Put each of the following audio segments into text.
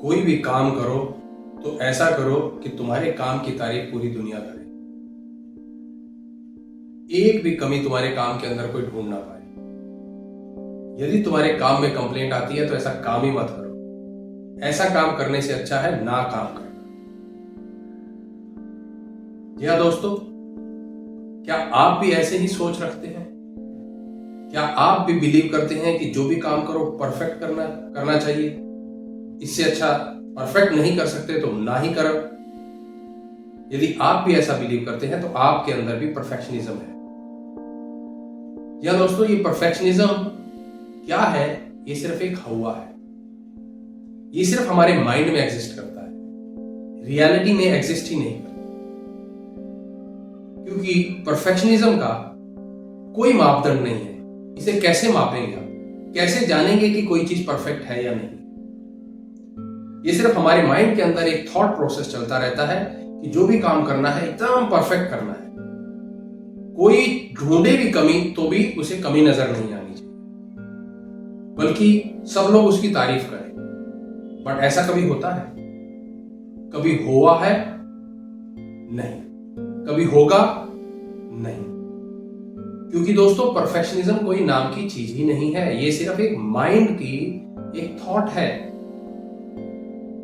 कोई भी काम करो तो ऐसा करो कि तुम्हारे काम की तारीफ पूरी दुनिया करे। एक भी कमी तुम्हारे काम के अंदर कोई ढूंढ ना पाए। यदि तुम्हारे काम में कंप्लेंट आती है तो ऐसा काम ही मत करो। ऐसा काम करने से अच्छा है ना काम करना। जी हाँ दोस्तों, क्या आप भी ऐसे ही सोच रखते हैं? क्या आप भी बिलीव करते हैं कि जो भी काम करो परफेक्ट करना चाहिए? इससे अच्छा परफेक्ट नहीं कर सकते तो ना ही करो। यदि आप भी ऐसा बिलीव करते हैं तो आपके अंदर भी परफेक्शनिज्म है। या दोस्तों, ये परफेक्शनिज्म क्या है? ये सिर्फ एक हवा है। ये सिर्फ हमारे माइंड में एग्जिस्ट करता है, रियलिटी में एग्जिस्ट ही नहीं करता। क्योंकि परफेक्शनिज्म का कोई मापदंड नहीं है। इसे कैसे मापेंगे आप? कैसे जानेंगे कि कोई चीज परफेक्ट है या नहीं? ये सिर्फ हमारे माइंड के अंदर एक थॉट प्रोसेस चलता रहता है कि जो भी काम करना है एकदम परफेक्ट करना है। कोई ढूंढे भी कमी तो भी उसे कमी नजर नहीं आनी चाहिए, बल्कि सब लोग उसकी तारीफ करें। बट ऐसा कभी होता है? कभी हुआ है? नहीं। कभी होगा? नहीं। क्योंकि दोस्तों, परफेक्शनिज्म कोई नाम की चीज ही नहीं है। ये सिर्फ एक माइंड की एक थॉट है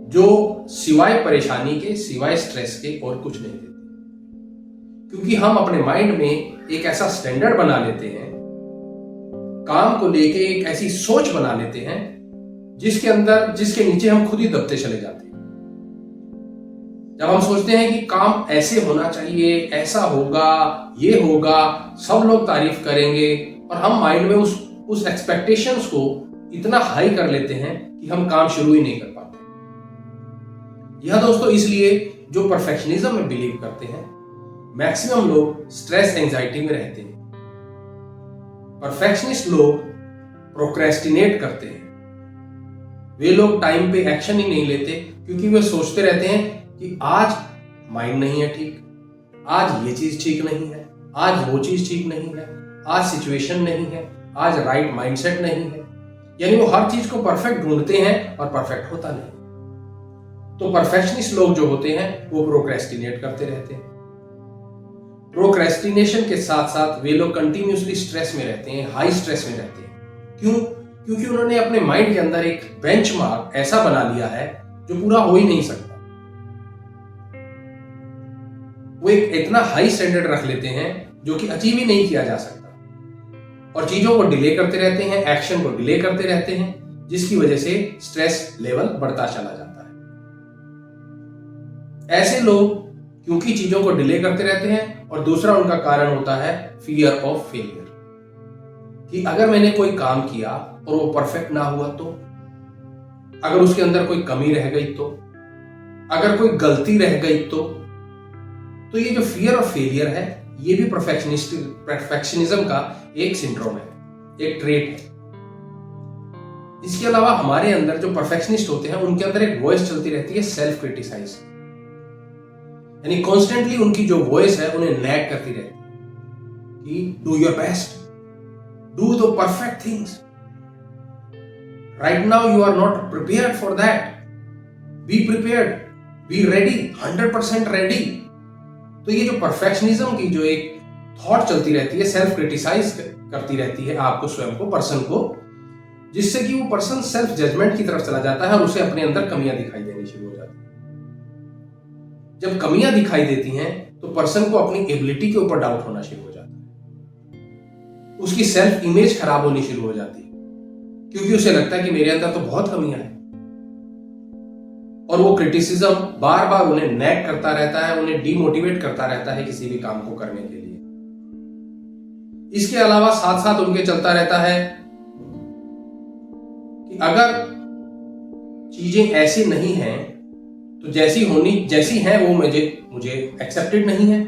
जो सिवाय परेशानी के, सिवाय स्ट्रेस के और कुछ नहीं देती। क्योंकि हम अपने माइंड में एक ऐसा स्टैंडर्ड बना लेते हैं, काम को लेके एक ऐसी सोच बना लेते हैं जिसके नीचे हम खुद ही दबते चले जाते हैं। जब हम सोचते हैं कि काम ऐसे होना चाहिए, ऐसा होगा, ये होगा, सब लोग तारीफ करेंगे, और हम माइंड में उस एक्सपेक्टेशंस को इतना हाई कर लेते हैं कि हम काम शुरू ही नहीं कर पाते। यह दोस्तों इसलिए जो परफेक्शनिज्म में बिलीव करते हैं, मैक्सिमम लोग स्ट्रेस एंजाइटी में रहते हैं। परफेक्शनिस्ट लोग प्रोक्रेस्टिनेट करते हैं। वे लोग टाइम पे एक्शन ही नहीं लेते क्योंकि वे सोचते रहते हैं कि आज माइंड नहीं है ठीक, आज ये चीज ठीक नहीं है, आज वो चीज ठीक नहीं है, आज सिचुएशन नहीं है, आज राइट माइंडसेट नहीं है। यानी वो हर चीज को परफेक्ट ढूंढते हैं और परफेक्ट होता नहीं। तो परफेक्शनिस्ट लोग जो होते हैं वो प्रोक्रेस्टिनेट करते रहते हैं। प्रोक्रेस्टिनेशन के साथ साथ वे लोग कंटिन्यूसली स्ट्रेस में रहते हैं, हाई स्ट्रेस में रहते हैं। क्यों? क्योंकि उन्होंने अपने माइंड के अंदर एक बेंचमार्क ऐसा बना लिया है जो पूरा हो ही नहीं सकता। वो एक इतना हाई स्टैंडर्ड रख लेते हैं जो कि अचीव ही नहीं किया जा सकता, और चीजों को डिले करते रहते हैं, एक्शन को डिले करते रहते हैं, जिसकी वजह से स्ट्रेस लेवल बढ़ता चला जाता है। ऐसे लोग क्योंकि चीजों को डिले करते रहते हैं, और दूसरा उनका कारण होता है फियर ऑफ फेलियर, कि अगर मैंने कोई काम किया और वो परफेक्ट ना हुआ तो, अगर उसके अंदर कोई कमी रह गई तो, अगर कोई गलती रह गई तो ये जो फियर ऑफ फेलियर है, ये भी परफेक्शनिज्म का एक सिंड्रोम है, एक ट्रेट है। इसके अलावा हमारे अंदर जो परफेक्शनिस्ट होते हैं उनके अंदर एक वॉइस चलती रहती है, सेल्फ क्रिटिसाइज। यानी कॉन्स्टेंटली उनकी जो वॉइस है उन्हें नैग करती रहती है कि do your best, do the perfect things, right now you are not prepared for that, be prepared, be ready, 100% ready. तो ये जो परफेक्शनिज्म की जो एक थॉट चलती रहती है, सेल्फ क्रिटिसाइज करती रहती है आपको, स्वयं को, पर्सन को, जिससे कि वो पर्सन सेल्फ जजमेंट की तरफ चला जाता है और उसे अपने अंदर कमियां दिखाई देनी शुरू हो जाती है। जब कमियां दिखाई देती हैं तो पर्सन को अपनी एबिलिटी के ऊपर डाउट होना शुरू हो जाता है, उसकी सेल्फ इमेज खराब होनी शुरू हो जाती है, क्योंकि उसे लगता है कि मेरे अंदर तो बहुत कमियां हैं। और वो क्रिटिसिज्म बार बार उन्हें नैग करता रहता है, उन्हें डीमोटिवेट करता रहता है किसी भी काम को करने के लिए। इसके अलावा साथ साथ उनके चलता रहता है कि अगर चीजें ऐसी नहीं हैं तो जैसी हैं वो मुझे एक्सेप्टेड नहीं है,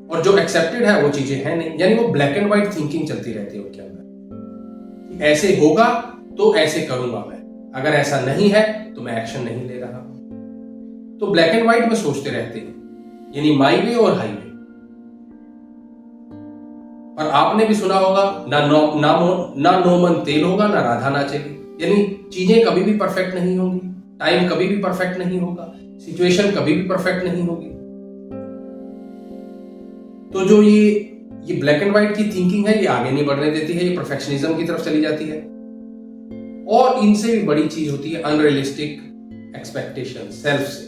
और जो एक्सेप्टेड है वो चीजें हैं नहीं। यानी वो ब्लैक एंड व्हाइट थिंकिंग चलती रहती है उनके अंदर, ऐसे होगा तो ऐसे करूंगा मैं, अगर ऐसा नहीं है तो मैं एक्शन नहीं ले रहा। तो ब्लैक एंड व्हाइट में सोचते रहते हैं, यानी माई वे और हाईवे। और आपने भी सुना होगा, ना नोमन तेल होगा, ना राधा नाचेगी। यानी चीजें कभी भी परफेक्ट नहीं होंगी, टाइम कभी भी परफेक्ट नहीं होगा, सिचुएशन कभी भी परफेक्ट नहीं होगी। तो जो ये ब्लैक एंड व्हाइट की थिंकिंग है, ये आगे नहीं बढ़ने देती है, ये परफेक्शनिज्म की तरफ चली जाती है। और इनसे भी बड़ी चीज होती है अनरियलिस्टिक एक्सपेक्टेशन सेल्फ से,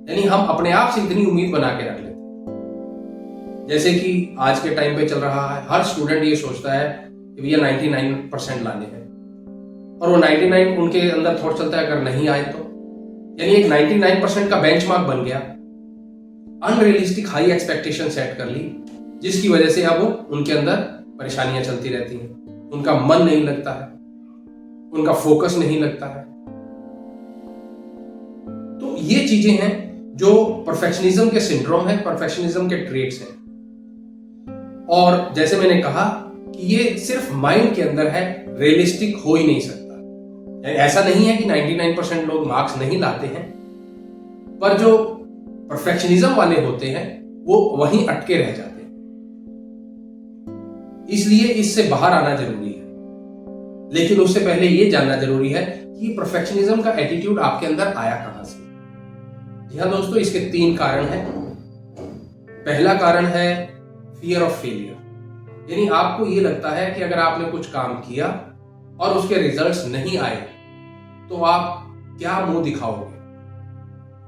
यानी हम अपने आप से इतनी उम्मीद बना के रख लेते हैं। जैसे कि आज के टाइम पे चल रहा है, हर स्टूडेंट ये सोचता है कि भैया 99% लाने हैं, और वो 99 उनके अंदर थॉट चलता है अगर नहीं आए तो, यानी एक 99% का बेंचमार्क बन गया। अनरियलिस्टिक हाई एक्सपेक्टेशन सेट कर ली, जिसकी वजह से अब उनके अंदर परेशानियां चलती रहती हैं, उनका मन नहीं लगता है, उनका फोकस नहीं लगता है। तो ये चीजें हैं जो परफेक्शनिज्म के सिंड्रोम है, परफेक्शनिज्म के ट्रेट्स हैं। और जैसे मैंने कहा कि ये सिर्फ माइंड के अंदर है, रियलिस्टिक हो ही नहीं सकता। ऐसा नहीं है कि 99% लोग मार्क्स नहीं लाते हैं, पर जो परफेक्शनिज्म वाले होते हैं वो वहीं अटके रह जाते हैं। इसलिए इससे बाहर आना जरूरी है, लेकिन उससे पहले ये जानना जरूरी है कि परफेक्शनिज्म का एटीट्यूड आपके अंदर आया कहां से। जी हाँ दोस्तों, इसके 3 कारण हैं। पहला कारण है फियर ऑफ फेलियर, यानी आपको ये लगता है कि अगर आपने कुछ काम किया और उसके रिजल्ट्स नहीं आए तो आप क्या मुंह दिखाओगे,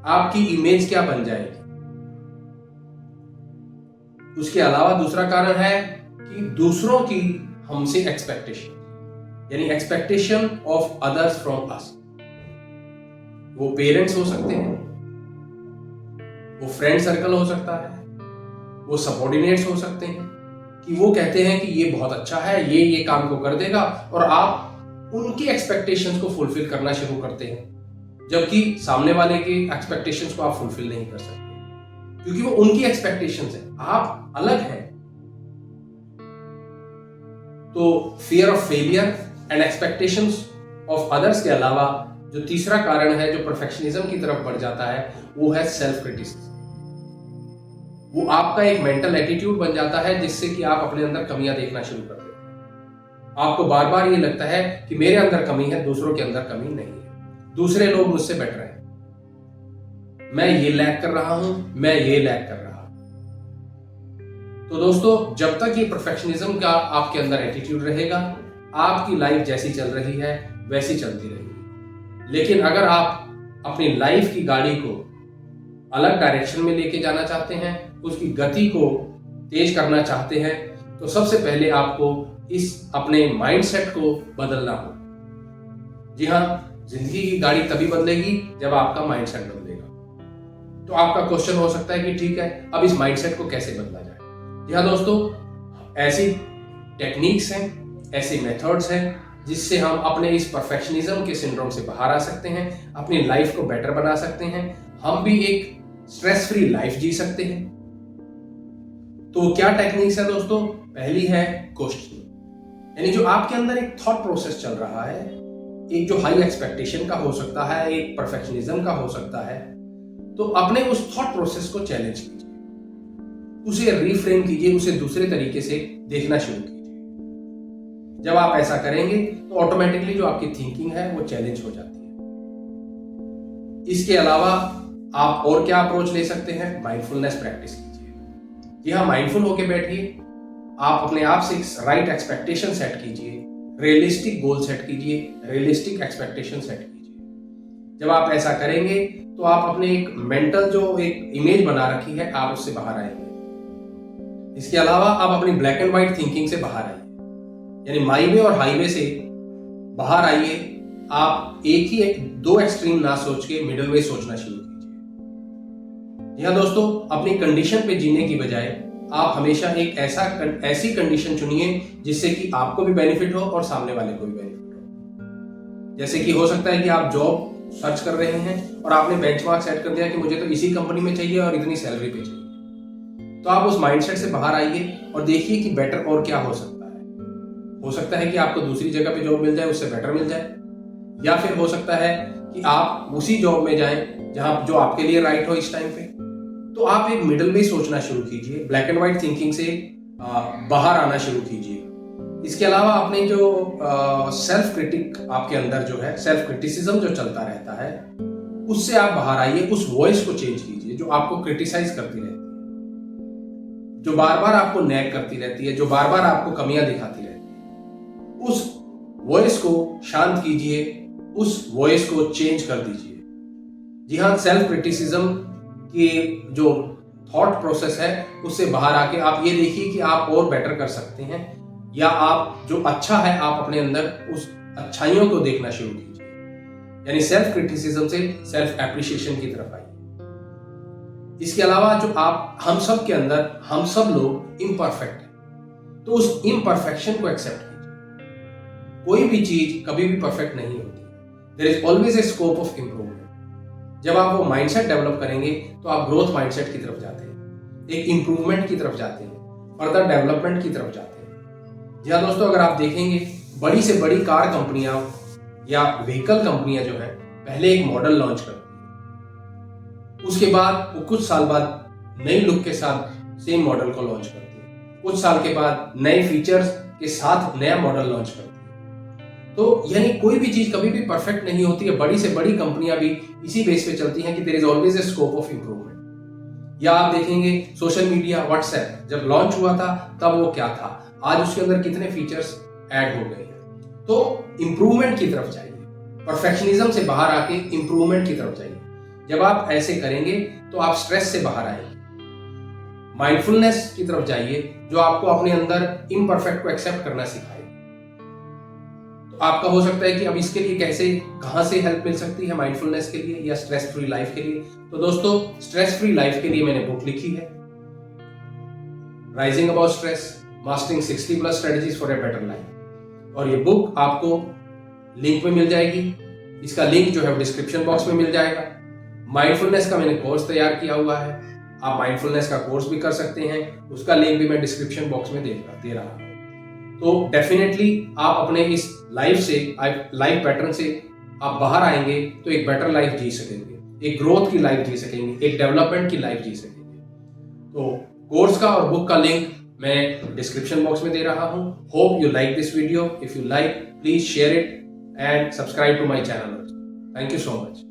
आपकी इमेज क्या बन जाएगी। उसके अलावा दूसरा कारण है कि दूसरों की हमसे एक्सपेक्टेशन, यानी expectation of others from us. वो पेरेंट्स हो सकते हैं, वो फ्रेंड सर्कल हो सकता है, वो सबऑर्डिनेट्स हो सकते हैं, कि वो कहते हैं कि ये बहुत अच्छा है, ये काम को कर देगा, और आप उनकी एक्सपेक्टेशंस को फुलफिल करना शुरू करते हैं, जबकि सामने वाले की एक्सपेक्टेशंस को आप फुलफिल नहीं कर सकते, क्योंकि वो उनकी एक्सपेक्टेशंस है, आप अलग हैं। तो fear of failure and expectations of others के अलावा जो तीसरा कारण है जो परफेक्शनिज्म की तरफ बढ़ जाता है, वो है सेल्फ क्रिटिसिज्म। वो आपका एक मेंटल एटीट्यूड बन जाता है, जिससे कि आप अपने अंदर कमियां देखना शुरू कर देते हैं। आपको बार बार ये लगता है कि मेरे अंदर कमी है, दूसरों के अंदर कमी नहीं है, दूसरे लोग मुझसे बेटर हैं, मैं ये लैक कर रहा हूं, मैं ये लैक कर रहा हूं। तो दोस्तों, जब तक ये परफेक्शनिज्म का आपके अंदर एटीट्यूड रहेगा, आपकी लाइफ जैसी चल रही है वैसी चलती रहेगी। लेकिन अगर आप अपनी लाइफ की गाड़ी को अलग डायरेक्शन में लेके जाना चाहते हैं, उसकी गति को तेज करना चाहते हैं, तो सबसे पहले आपको इस अपने माइंडसेट को बदलना होगा। जी हाँ, जिंदगी की गाड़ी तभी बदलेगी जब आपका माइंडसेट बदलेगा। तो आपका क्वेश्चन हो सकता है कि ठीक है, अब इस माइंडसेट को कैसे बदला जाए। जी हाँ दोस्तों, ऐसी टेक्निक्स हैं, ऐसे मेथड्स हैं जिससे हम अपने इस परफेक्शनिज्म के सिंड्रोम से बाहर आ सकते हैं, अपनी लाइफ को बेटर बना सकते हैं, हम भी एक स्ट्रेस फ्री लाइफ जी सकते हैं। तो क्या टेक्निक्स है दोस्तों? पहली है क्वेश्चनिंग, यानी जो आपके अंदर एक थॉट प्रोसेस चल रहा है, एक जो हाई एक्सपेक्टेशन का हो सकता है, एक परफेक्शनिज्म का हो सकता है, तो अपने उस थॉट प्रोसेस को चैलेंज कीजिए, उसे रिफ्रेम कीजिए, उसे दूसरे तरीके से देखना शुरू कीजिए। जब आप ऐसा करेंगे तो ऑटोमेटिकली जो आपकी थिंकिंग है वो चैलेंज हो जाती है। इसके अलावा आप और क्या अप्रोच ले सकते हैं? माइंडफुलनेस प्रैक्टिस कीजिए। जी हाँ, माइंडफुल होके बैठिए, आप अपने आप से राइट एक्सपेक्टेशन सेट कीजिए, रियलिस्टिक गोल सेट कीजिए, रियलिस्टिक एक्सपेक्टेशन सेट कीजिए। जब आप ऐसा करेंगे तो आप अपने एक मेंटल जो एक इमेज बना रखी है, आप उससे बाहर आएंगे। इसके अलावा आप अपनी ब्लैक एंड व्हाइट थिंकिंग से बाहर आइए, यानी माई वे और हाईवे से बाहर आइए। आप एक दो एक्सट्रीम ना सोच के मिडिल वे सोचना शुरू कीजिए। जी हाँ दोस्तों, अपनी कंडीशन पे जीने की बजाय आप हमेशा एक ऐसी कंडीशन चुनिए जिससे कि आपको भी बेनिफिट हो और सामने वाले को भी बेनिफिट हो। जैसे कि हो सकता है कि आप जॉब सर्च कर रहे हैं और आपने बेंचमार्क सेट कर दिया कि मुझे तो इसी कंपनी में चाहिए और इतनी सैलरी पे चाहिए, तो आप उस माइंडसेट से बाहर आइए और देखिए कि बेटर और क्या हो सकता है। हो सकता है कि आपको दूसरी जगह पे जॉब मिल जाए, उससे बेटर मिल जाए, या फिर हो सकता है कि आप उसी जॉब में जाएं जहां जो आपके लिए राइट हो इस टाइम पे। तो आप एक मिडिल वे सोचना शुरू कीजिए, ब्लैक एंड व्हाइट थिंकिंग से बाहर आना शुरू कीजिए। इसके अलावा आपने जो सेल्फ क्रिटिक आपके अंदर जो है, सेल्फ क्रिटिसिज्म जो चलता रहता है, उससे आप बाहर आइए। उस वॉइस को चेंज कीजिए जो आपको क्रिटिसाइज करती रहती है, जो बार बार आपको नैग करती रहती है, जो बार बार आपको कमियां दिखाती रहती है। उस वॉइस को शांत कीजिए, उस वॉइस को चेंज कर दीजिए। जी हाँ, सेल्फ क्रिटिसिज्म की जो थॉट प्रोसेस है उससे बाहर आके आप ये देखिए कि आप और बेटर कर सकते हैं, या आप जो अच्छा है आप अपने अंदर उस अच्छाइयों को देखना शुरू कीजिए। यानी सेल्फ क्रिटिसिज्म से सेल्फ एप्रिशिएशन की तरफ आइए। इसके अलावा जो हम सब के अंदर, हम सब लोग इम्परफेक्ट हैं, तो उस इम्परफेक्शन को एक्सेप्ट कीजिए। कोई भी चीज कभी भी परफेक्ट नहीं होती, there is always a scope of improvement. जब आप वो माइंडसेट डेवलप करेंगे तो आप ग्रोथ माइंडसेट की तरफ जाते हैं, एक इंप्रूवमेंट की तरफ जाते हैं, फर्दर डेवलपमेंट की तरफ जाते हैं। जी हाँ दोस्तों, अगर आप देखेंगे बड़ी से बड़ी कार कंपनियां या व्हीकल कंपनियां जो है पहले एक मॉडल लॉन्च करती है, उसके बाद वो कुछ साल बाद नई लुक के साथ सेम मॉडल को लॉन्च करती है, कुछ साल के बाद नए फीचर्स के साथ नया मॉडल लॉन्च करती है। तो यानी कोई भी चीज कभी भी परफेक्ट नहीं होती है। बड़ी से बड़ी कंपनियां भी इसी बेस पे चलती हैं कि there is always a scope of improvement. या आप देखेंगे सोशल मीडिया, व्हाट्सएप जब लॉन्च हुआ था तब वो क्या था, आज उसके अंदर कितने फीचर्स ऐड हो गए हैं। तो इंप्रूवमेंट की तरफ जाइए, परफेक्शनिज्म से बाहर आके इंप्रूवमेंट की तरफ जाइए। जब आप ऐसे करेंगे तो आप स्ट्रेस से बाहर आएंगे। माइंडफुलनेस की तरफ जाइए जो आपको अपने अंदर इम्परफेक्ट को एक्सेप्ट करना सिखाए। तो आपका हो सकता है कि अब इसके लिए कैसे, कहां से हेल्प मिल सकती है माइंडफुलनेस के लिए या स्ट्रेस फ्री लाइफ के लिए। तो दोस्तों, स्ट्रेस फ्री लाइफ के लिए मैंने बुक लिखी है, rising about stress, mastering 60+ strategies for a better life. और ये बुक आपको लिंक में मिल जाएगी। इसका लिंक जो है डिस्क्रिप्शन बॉक्स में मिल जाएगा। माइंडफुलनेस का मैंने कोर्स तैयार किया हुआ है, आप माइंडफुलनेस का कोर्स भी कर सकते हैं, उसका लिंक भी मैं डिस्क्रिप्शन बॉक्स में दे रहा हूं। तो डेफिनेटली आप अपने इस लाइफ पैटर्न से आप बाहर आएंगे तो एक बेटर लाइफ जी सकेंगे, एक ग्रोथ की लाइफ जी सकेंगे, एक डेवलपमेंट की लाइफ जी सकेंगे। तो कोर्स का और बुक का लिंक मैं डिस्क्रिप्शन बॉक्स में दे रहा हूं। Hope you like this video. If you like, please share it and subscribe to my channel. Thank you so much.